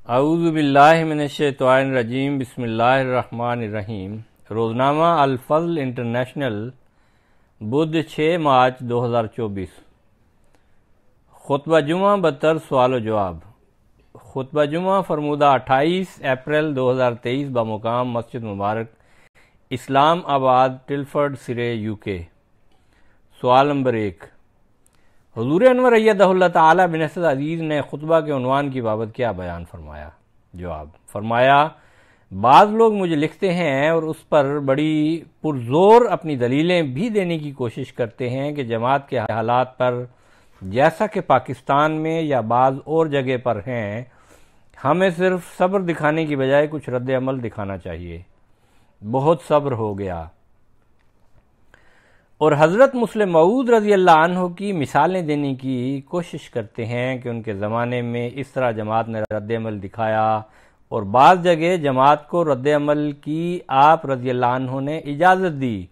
اعوذ باللہ من الشیطان الرجیم، بسم اللہ الرحمن الرحیم۔ روزنامہ الفضل انٹرنیشنل، بدھ 6 مارچ 2024۔ خطبہ جمعہ بدتر سوال و جواب۔ خطبہ جمعہ فرمودہ 28 اپریل 2023 بمقام مسجد مبارک، اسلام آباد، ٹلفرڈ سرے، UK۔ سوال نمبر 1، حضور انور ایدہ اللہ تعالی بنصرت عزیز نے خطبہ کے عنوان کی بابت کیا بیان فرمایا؟ جواب، فرمایا بعض لوگ مجھے لکھتے ہیں اور اس پر بڑی پرزور اپنی دلیلیں بھی دینے کی کوشش کرتے ہیں کہ جماعت کے حالات پر جیسا کہ پاکستان میں یا بعض اور جگہ پر ہیں، ہمیں صرف صبر دکھانے کی بجائے کچھ رد عمل دکھانا چاہیے۔ بہت صبر ہو گیا۔ اور حضرت مسلم موعود رضی اللہ عنہ کی مثالیں دینے کی کوشش کرتے ہیں کہ ان کے زمانے میں اس طرح جماعت نے رد عمل دکھایا اور بعض جگہ جماعت کو رد عمل کی آپ رضی اللہ عنہ نے اجازت دی۔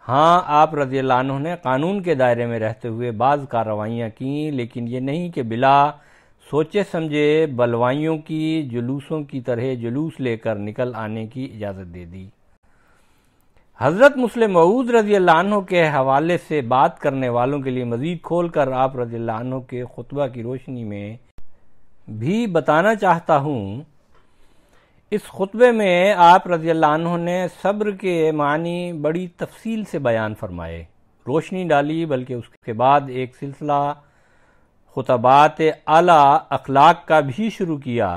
ہاں، آپ رضی اللہ عنہ نے قانون کے دائرے میں رہتے ہوئے بعض کارروائیاں کیں، لیکن یہ نہیں کہ بلا سوچے سمجھے بلوائیوں کی جلوسوں کی طرح جلوس لے کر نکل آنے کی اجازت دے دی۔ حضرت مسلم موعود رضی اللہ عنہ کے حوالے سے بات کرنے والوں کے لیے مزید کھول کر آپ رضی اللہ عنہ کے خطبہ کی روشنی میں بھی بتانا چاہتا ہوں۔ اس خطبے میں آپ رضی اللہ عنہ نے صبر کے معنی بڑی تفصیل سے بیان فرمائے، روشنی ڈالی، بلکہ اس کے بعد ایک سلسلہ خطبات اعلیٰ اخلاق کا بھی شروع کیا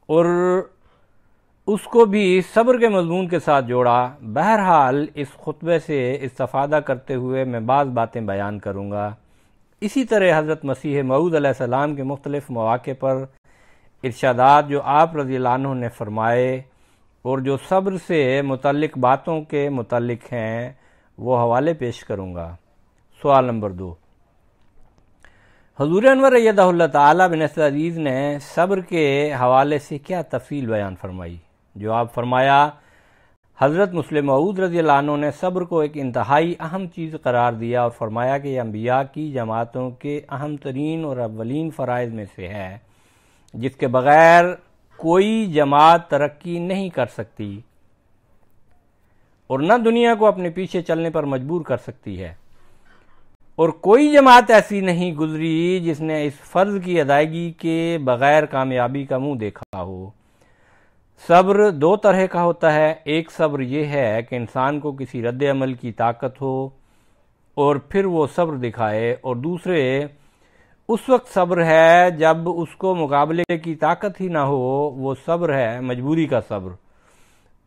اور اس کو بھی صبر کے مضمون کے ساتھ جوڑا۔ بہرحال اس خطبے سے استفادہ کرتے ہوئے میں بعض باتیں بیان کروں گا۔ اسی طرح حضرت مسیح موعود علیہ السلام کے مختلف مواقع پر ارشادات جو آپ رضی اللہ عنہ نے فرمائے اور جو صبر سے متعلق باتوں کے متعلق ہیں، وہ حوالے پیش کروں گا۔ سوال نمبر 2، حضور انور ایدہ اللہ تعالی بنصرت عزیز نے صبر کے حوالے سے کیا تفصیل بیان فرمائی؟ جواب، فرمایا حضرت مسلم موعود رضی اللہ عنہ نے صبر کو ایک انتہائی اہم چیز قرار دیا اور فرمایا کہ یہ انبیاء کی جماعتوں کے اہم ترین اور اولین فرائض میں سے ہے، جس کے بغیر کوئی جماعت ترقی نہیں کر سکتی اور نہ دنیا کو اپنے پیچھے چلنے پر مجبور کر سکتی ہے، اور کوئی جماعت ایسی نہیں گزری جس نے اس فرض کی ادائیگی کے بغیر کامیابی کا منہ دیکھا ہو۔ صبر 2 طرح کا ہوتا ہے۔ ایک صبر یہ ہے کہ انسان کو کسی رد عمل کی طاقت ہو اور پھر وہ صبر دکھائے، اور دوسرے اس وقت صبر ہے جب اس کو مقابلے کی طاقت ہی نہ ہو، وہ صبر ہے مجبوری کا صبر۔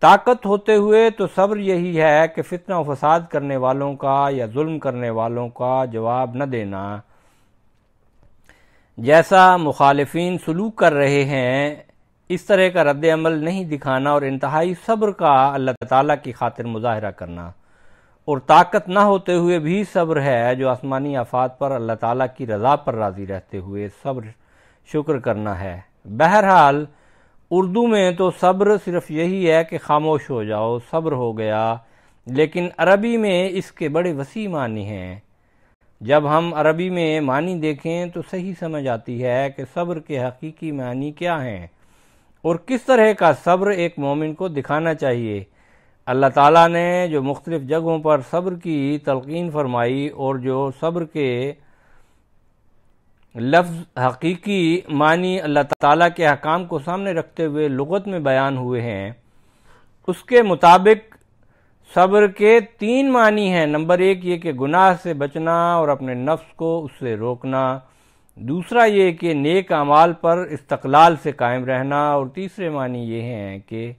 طاقت ہوتے ہوئے تو صبر یہی ہے کہ فتنہ و فساد کرنے والوں کا یا ظلم کرنے والوں کا جواب نہ دینا، جیسا مخالفین سلوک کر رہے ہیں اس طرح کا رد عمل نہیں دکھانا، اور انتہائی صبر کا اللہ تعالیٰ کی خاطر مظاہرہ کرنا۔ اور طاقت نہ ہوتے ہوئے بھی صبر ہے جو آسمانی آفات پر اللہ تعالیٰ کی رضا پر راضی رہتے ہوئے صبر شکر کرنا ہے۔ بہرحال اردو میں تو صبر صرف یہی ہے کہ خاموش ہو جاؤ، صبر ہو گیا، لیکن عربی میں اس کے بڑے وسیع معنی ہیں۔ جب ہم عربی میں معنی دیکھیں تو صحیح سمجھ آتی ہے کہ صبر کے حقیقی معنی کیا ہیں اور کس طرح کا صبر ایک مومن کو دکھانا چاہیے۔ اللہ تعالیٰ نے جو مختلف جگہوں پر صبر کی تلقین فرمائی اور جو صبر کے لفظ حقیقی معنی اللہ تعالیٰ کے احکام کو سامنے رکھتے ہوئے لغت میں بیان ہوئے ہیں، اس کے مطابق صبر کے 3 معنی ہیں۔ نمبر 1 یہ کہ گناہ سے بچنا اور اپنے نفس کو اس سے روکنا، دوسرا یہ کہ نیک اعمال پر استقلال سے قائم رہنا، اور تیسرے معنی یہ ہیں کہ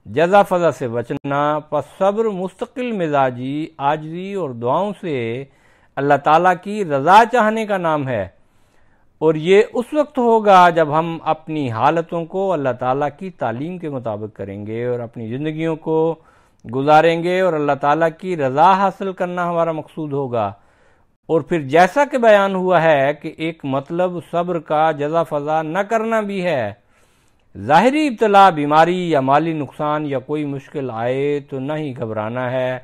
جزا فضا سے بچنا۔ پس صبر مستقل مزاجی، عاجزی اور دعاؤں سے اللہ تعالیٰ کی رضا چاہنے کا نام ہے، اور یہ اس وقت ہوگا جب ہم اپنی حالتوں کو اللہ تعالیٰ کی تعلیم کے مطابق کریں گے اور اپنی زندگیوں کو گزاریں گے اور اللہ تعالیٰ کی رضا حاصل کرنا ہمارا مقصود ہوگا۔ اور پھر جیسا کہ بیان ہوا ہے کہ ایک مطلب صبر کا جزا فضا نہ کرنا بھی ہے۔ ظاہری ابتلا، بیماری یا مالی نقصان یا کوئی مشکل آئے تو نہ ہی گھبرانا ہے،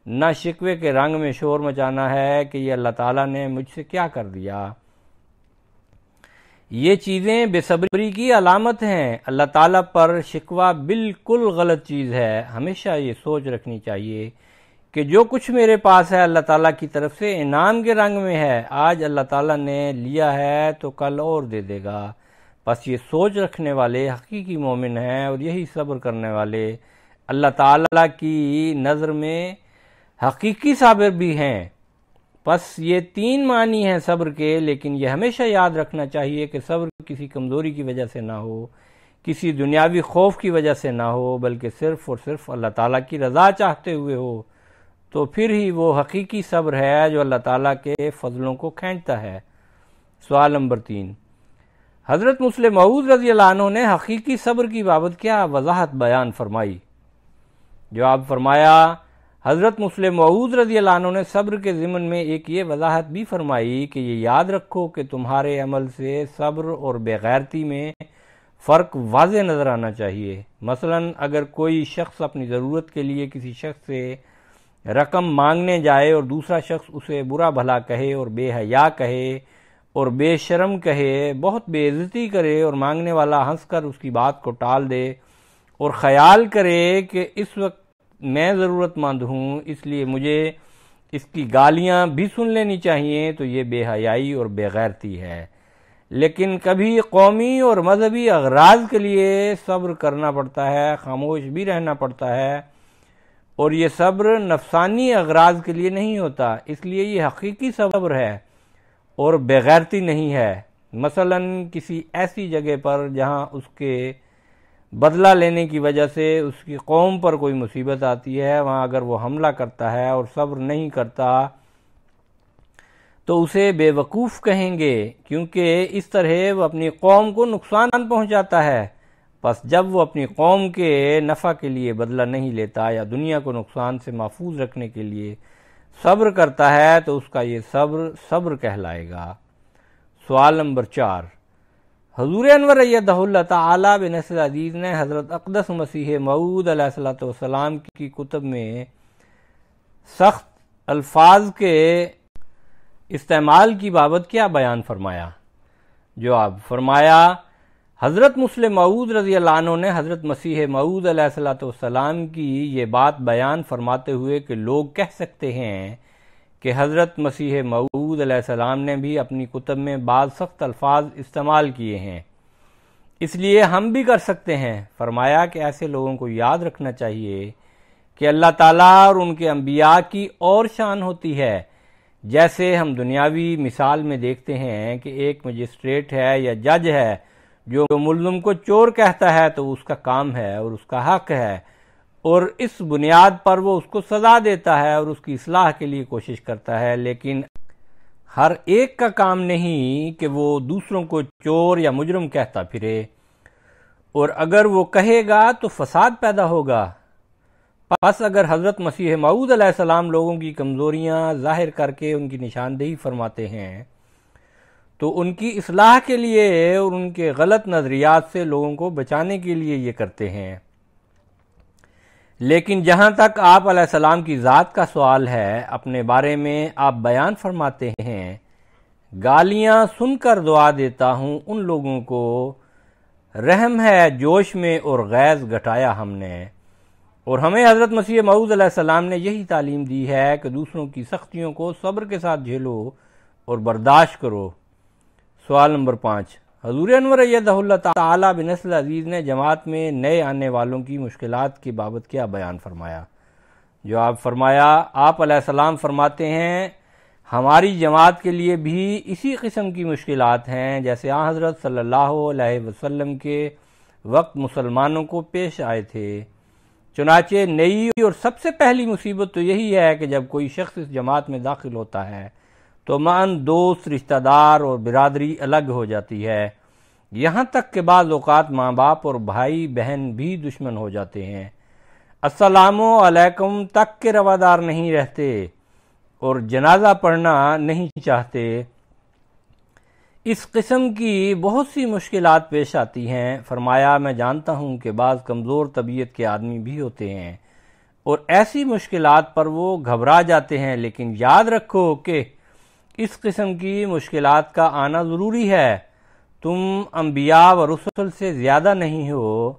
نہ شکوے کے رنگ میں شور مچانا ہے کہ یہ اللہ تعالیٰ نے مجھ سے کیا کر دیا۔ یہ چیزیں بے صبری کی علامت ہیں۔ اللہ تعالیٰ پر شکوہ بالکل غلط چیز ہے۔ ہمیشہ یہ سوچ رکھنی چاہیے کہ جو کچھ میرے پاس ہے اللہ تعالیٰ کی طرف سے انعام کے رنگ میں ہے۔ آج اللہ تعالیٰ نے لیا ہے تو کل اور دے دے گا۔ بس یہ سوچ رکھنے والے حقیقی مومن ہیں، اور یہی صبر کرنے والے اللہ تعالیٰ کی نظر میں حقیقی صابر بھی ہیں۔ بس یہ 3 معنی ہیں صبر کے، لیکن یہ ہمیشہ یاد رکھنا چاہیے کہ صبر کسی کمزوری کی وجہ سے نہ ہو، کسی دنیاوی خوف کی وجہ سے نہ ہو، بلکہ صرف اور صرف اللہ تعالیٰ کی رضا چاہتے ہوئے ہو، تو پھر ہی وہ حقیقی صبر ہے جو اللہ تعالیٰ کے فضلوں کو کھینچتا ہے۔ سوال نمبر 3، حضرت مسلم موعود رضی اللہ عنہ نے حقیقی صبر کی بابت کیا وضاحت بیان فرمائی؟ جواب فرمایا، حضرت مسلم موعود رضی اللہ عنہ نے صبر کے ضمن میں ایک یہ وضاحت بھی فرمائی کہ یہ یاد رکھو کہ تمہارے عمل سے صبر اور بے غیرتی میں فرق واضح نظر آنا چاہیے۔ مثلا اگر کوئی شخص اپنی ضرورت کے لیے کسی شخص سے رقم مانگنے جائے اور دوسرا شخص اسے برا بھلا کہے اور بے حیا کہے اور بے شرم کہے، بہت بے عزتی کرے، اور مانگنے والا ہنس کر اس کی بات کو ٹال دے اور خیال کرے کہ اس وقت میں ضرورت مند ہوں اس لیے مجھے اس کی گالیاں بھی سن لینی چاہیے، تو یہ بے حیائی اور بے غیرتی ہے۔ لیکن کبھی قومی اور مذہبی اغراض کے لیے صبر کرنا پڑتا ہے، خاموش بھی رہنا پڑتا ہے، اور یہ صبر نفسانی اغراض کے لیے نہیں ہوتا، اس لیے یہ حقیقی صبر ہے اور بے غیرتی نہیں ہے۔ مثلا کسی ایسی جگہ پر جہاں اس کے بدلہ لینے کی وجہ سے اس کی قوم پر کوئی مصیبت آتی ہے، وہاں اگر وہ حملہ کرتا ہے اور صبر نہیں کرتا تو اسے بے وقوف کہیں گے، کیونکہ اس طرح وہ اپنی قوم کو نقصان پہنچاتا ہے۔ پس جب وہ اپنی قوم کے نفع کے لیے بدلہ نہیں لیتا یا دنیا کو نقصان سے محفوظ رکھنے کے لیے صبر کرتا ہے تو اس کا یہ صبر کہلائے گا۔ سوال نمبر 4، حضور انور ایدہ اللہ تعالی بنصر عزیز نے حضرت اقدس مسیح موعود علیہ السلام کی کتب میں سخت الفاظ کے استعمال کی بابت کیا بیان فرمایا؟ جواب فرمایا، حضرت مسلم موعود رضی اللہ عنہ نے حضرت مسیح موعود علیہ السلام کی یہ بات بیان فرماتے ہوئے کہ لوگ کہہ سکتے ہیں کہ حضرت مسیح موعود علیہ السلام نے بھی اپنی کتب میں بعض سخت الفاظ استعمال کیے ہیں، اس لیے ہم بھی کر سکتے ہیں۔ فرمایا کہ ایسے لوگوں کو یاد رکھنا چاہیے کہ اللہ تعالیٰ اور ان کے انبیاء کی اور شان ہوتی ہے۔ جیسے ہم دنیاوی مثال میں دیکھتے ہیں کہ ایک مجسٹریٹ ہے یا جج ہے جو ملزم کو چور کہتا ہے تو اس کا کام ہے اور اس کا حق ہے، اور اس بنیاد پر وہ اس کو سزا دیتا ہے اور اس کی اصلاح کے لیے کوشش کرتا ہے، لیکن ہر ایک کا کام نہیں کہ وہ دوسروں کو چور یا مجرم کہتا پھرے، اور اگر وہ کہے گا تو فساد پیدا ہوگا۔ پس اگر حضرت مسیح موعود علیہ السلام لوگوں کی کمزوریاں ظاہر کر کے ان کی نشاندہی فرماتے ہیں تو ان کی اصلاح کے لیے اور ان کے غلط نظریات سے لوگوں کو بچانے کے لیے یہ کرتے ہیں۔ لیکن جہاں تک آپ علیہ السلام کی ذات کا سوال ہے، اپنے بارے میں آپ بیان فرماتے ہیں، گالیاں سن کر دعا دیتا ہوں ان لوگوں کو، رحم ہے جوش میں اور غیظ گھٹایا ہم نے، اور ہمیں حضرت مسیح موعود علیہ السلام نے یہی تعلیم دی ہے کہ دوسروں کی سختیوں کو صبر کے ساتھ جھیلو اور برداشت کرو۔ سوال نمبر 5، حضور انور ایدہ اللہ تعالی بنصر عزیز نے جماعت میں نئے آنے والوں کی مشکلات کی بابت کیا بیان فرمایا؟ جواب فرمایا، آپ علیہ السلام فرماتے ہیں ہماری جماعت کے لیے بھی اسی قسم کی مشکلات ہیں جیسے آن حضرت صلی اللہ علیہ وسلم کے وقت مسلمانوں کو پیش آئے تھے۔ چنانچہ نئی اور سب سے پہلی مصیبت تو یہی ہے کہ جب کوئی شخص اس جماعت میں داخل ہوتا ہے تو معاً دوست، رشتہ دار اور برادری الگ ہو جاتی ہے، یہاں تک کہ بعض اوقات ماں باپ اور بھائی بہن بھی دشمن ہو جاتے ہیں، السلام علیکم تک کے روادار نہیں رہتے اور جنازہ پڑھنا نہیں چاہتے۔ اس قسم کی بہت سی مشکلات پیش آتی ہیں۔ فرمایا، میں جانتا ہوں کہ بعض کمزور طبیعت کے آدمی بھی ہوتے ہیں اور ایسی مشکلات پر وہ گھبرا جاتے ہیں، لیکن یاد رکھو کہ اس قسم کی مشکلات کا آنا ضروری ہے، تم انبیاء و رسل سے زیادہ نہیں ہو،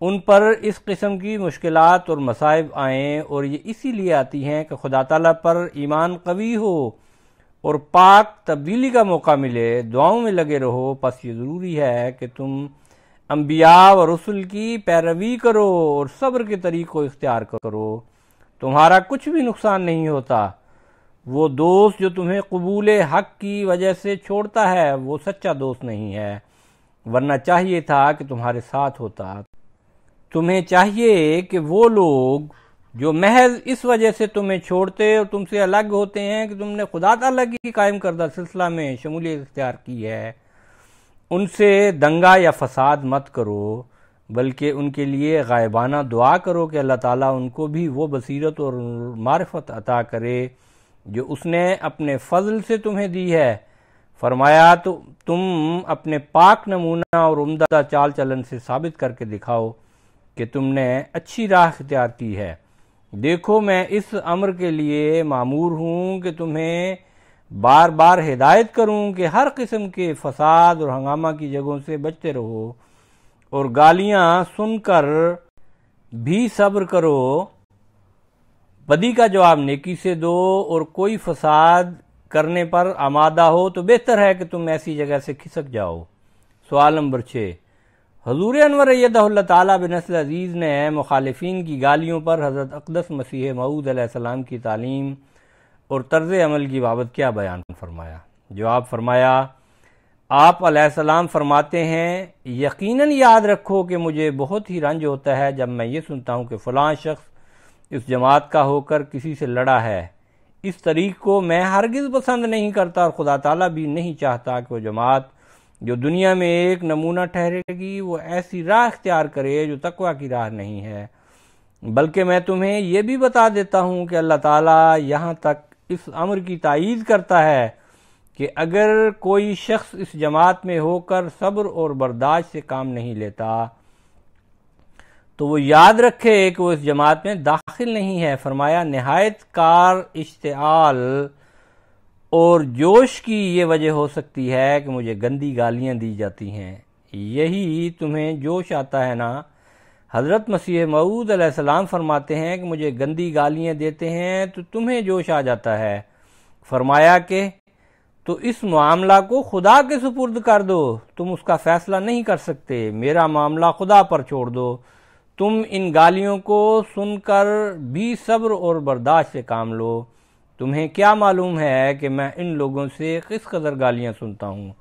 ان پر اس قسم کی مشکلات اور مصائب آئیں، اور یہ اسی لیے آتی ہیں کہ خدا تعالیٰ پر ایمان قوی ہو اور پاک تبدیلی کا موقع ملے، دعاؤں میں لگے رہو۔ پس یہ ضروری ہے کہ تم انبیاء و رسل کی پیروی کرو اور صبر کے طریق کو اختیار کرو، تمہارا کچھ بھی نقصان نہیں ہوتا۔ وہ دوست جو تمہیں قبول حق کی وجہ سے چھوڑتا ہے وہ سچا دوست نہیں ہے، ورنہ چاہیے تھا کہ تمہارے ساتھ ہوتا۔ تمہیں چاہیے کہ وہ لوگ جو محض اس وجہ سے تمہیں چھوڑتے اور تم سے الگ ہوتے ہیں کہ تم نے خدا تعالیٰ کی قائم کردہ سلسلہ میں شمولیت اختیار کی ہے، ان سے دنگا یا فساد مت کرو، بلکہ ان کے لیے غائبانہ دعا کرو کہ اللہ تعالیٰ ان کو بھی وہ بصیرت اور معرفت عطا کرے جو اس نے اپنے فضل سے تمہیں دی ہے۔ فرمایا تو تم اپنے پاک نمونہ اور عمدہ چال چلن سے ثابت کر کے دکھاؤ کہ تم نے اچھی راہ اختیار کی ہے۔ دیکھو میں اس امر کے لیے مامور ہوں کہ تمہیں بار بار ہدایت کروں کہ ہر قسم کے فساد اور ہنگامہ کی جگہوں سے بچتے رہو، اور گالیاں سن کر بھی صبر کرو۔ بدی کا جواب نیکی سے دو، اور کوئی فساد کرنے پر آمادہ ہو تو بہتر ہے کہ تم ایسی جگہ سے کھسک جاؤ۔ سوال نمبر 6، حضور انور ایدہ اللہ تعالیٰ بنصر عزیز نے مخالفین کی گالیوں پر حضرت اقدس مسیح موعود علیہ السلام کی تعلیم اور طرز عمل کی بابت کیا بیان فرمایا؟ جواب فرمایا، آپ علیہ السلام فرماتے ہیں، یقیناً یاد رکھو کہ مجھے بہت ہی رنج ہوتا ہے جب میں یہ سنتا ہوں کہ فلاں شخص اس جماعت کا ہو کر کسی سے لڑا ہے۔ اس طریق کو میں ہرگز پسند نہیں کرتا، اور خدا تعالیٰ بھی نہیں چاہتا کہ وہ جماعت جو دنیا میں ایک نمونہ ٹھہرے گی وہ ایسی راہ اختیار کرے جو تقویٰ کی راہ نہیں ہے۔ بلکہ میں تمہیں یہ بھی بتا دیتا ہوں کہ اللہ تعالیٰ یہاں تک اس امر کی تائید کرتا ہے کہ اگر کوئی شخص اس جماعت میں ہو کر صبر اور برداشت سے کام نہیں لیتا تو وہ یاد رکھے کہ وہ اس جماعت میں داخل نہیں ہے۔ فرمایا، نہایت کار اشتعال اور جوش کی یہ وجہ ہو سکتی ہے کہ مجھے گندی گالیاں دی جاتی ہیں۔ یہی تمہیں جوش آتا ہے نا؟ حضرت مسیح موعود علیہ السلام فرماتے ہیں کہ مجھے گندی گالیاں دیتے ہیں تو تمہیں جوش آ جاتا ہے۔ فرمایا کہ تو اس معاملہ کو خدا کے سپرد کر دو، تم اس کا فیصلہ نہیں کر سکتے، میرا معاملہ خدا پر چھوڑ دو۔ تم ان گالیوں کو سن کر بھی صبر اور برداشت سے کام لو۔ تمہیں کیا معلوم ہے کہ میں ان لوگوں سے کس قدر گالیاں سنتا ہوں؟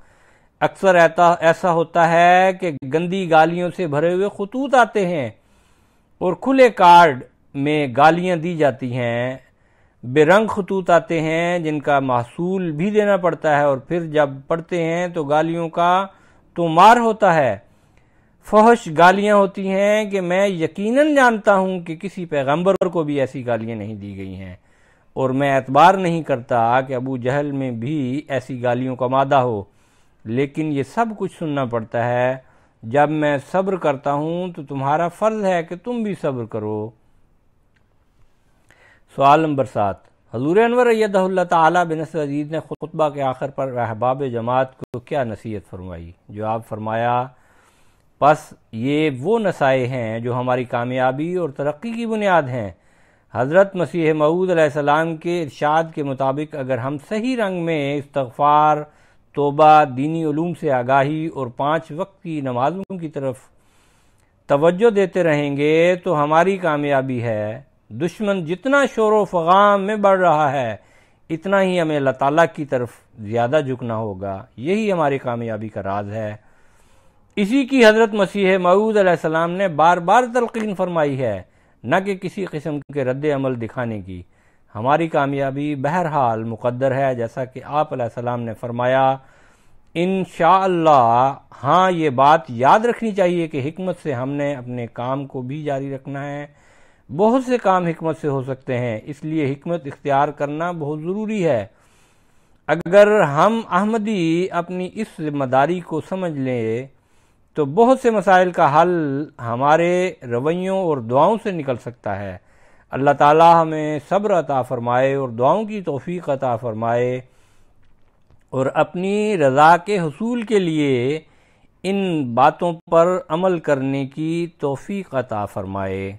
اکثر ایسا ہوتا ہے کہ گندی گالیوں سے بھرے ہوئے خطوط آتے ہیں اور کھلے کارڈ میں گالیاں دی جاتی ہیں، بے رنگ خطوط آتے ہیں جن کا محصول بھی دینا پڑتا ہے، اور پھر جب پڑھتے ہیں تو گالیوں کا تو مار ہوتا ہے۔ فحش گالیاں ہوتی ہیں کہ میں یقیناً جانتا ہوں کہ کسی پیغمبر کو بھی ایسی گالیاں نہیں دی گئی ہیں، اور میں اعتبار نہیں کرتا کہ ابو جہل میں بھی ایسی گالیوں کا مادہ ہو، لیکن یہ سب کچھ سننا پڑتا ہے۔ جب میں صبر کرتا ہوں تو تمہارا فرض ہے کہ تم بھی صبر کرو۔ سوال نمبر 7، حضور انور ایدہ اللہ تعالیٰ بنصر عزیز نے خطبہ کے آخر پر احباب جماعت کو کیا نصیحت فرمائی؟ جواب فرمایا، پس یہ وہ نصائح ہیں جو ہماری کامیابی اور ترقی کی بنیاد ہیں۔ حضرت مسیح موعود علیہ السلام کے ارشاد کے مطابق اگر ہم صحیح رنگ میں استغفار، توبہ، دینی علوم سے آگاہی اور 5 وقت کی نمازوں کی طرف توجہ دیتے رہیں گے تو ہماری کامیابی ہے۔ دشمن جتنا شور و فغام میں بڑھ رہا ہے اتنا ہی ہمیں اللہ تعالیٰ کی طرف زیادہ جھکنا ہوگا، یہی ہماری کامیابی کا راز ہے۔ اسی کی حضرت مسیح موعود علیہ السلام نے بار بار تلقین فرمائی ہے، نہ کہ کسی قسم کے رد عمل دکھانے کی۔ ہماری کامیابی بہرحال مقدر ہے، جیسا کہ آپ علیہ السلام نے فرمایا، انشاءاللہ۔ ہاں، یہ بات یاد رکھنی چاہیے کہ حکمت سے ہم نے اپنے کام کو بھی جاری رکھنا ہے۔ بہت سے کام حکمت سے ہو سکتے ہیں، اس لیے حکمت اختیار کرنا بہت ضروری ہے۔ اگر ہم احمدی اپنی اس ذمہ داری کو سمجھ لیں تو بہت سے مسائل کا حل ہمارے رویوں اور دعاؤں سے نکل سکتا ہے۔ اللہ تعالی ہمیں صبر عطا فرمائے اور دعاؤں کی توفیق عطا فرمائے، اور اپنی رضا کے حصول کے لیے ان باتوں پر عمل کرنے کی توفیق عطا فرمائے۔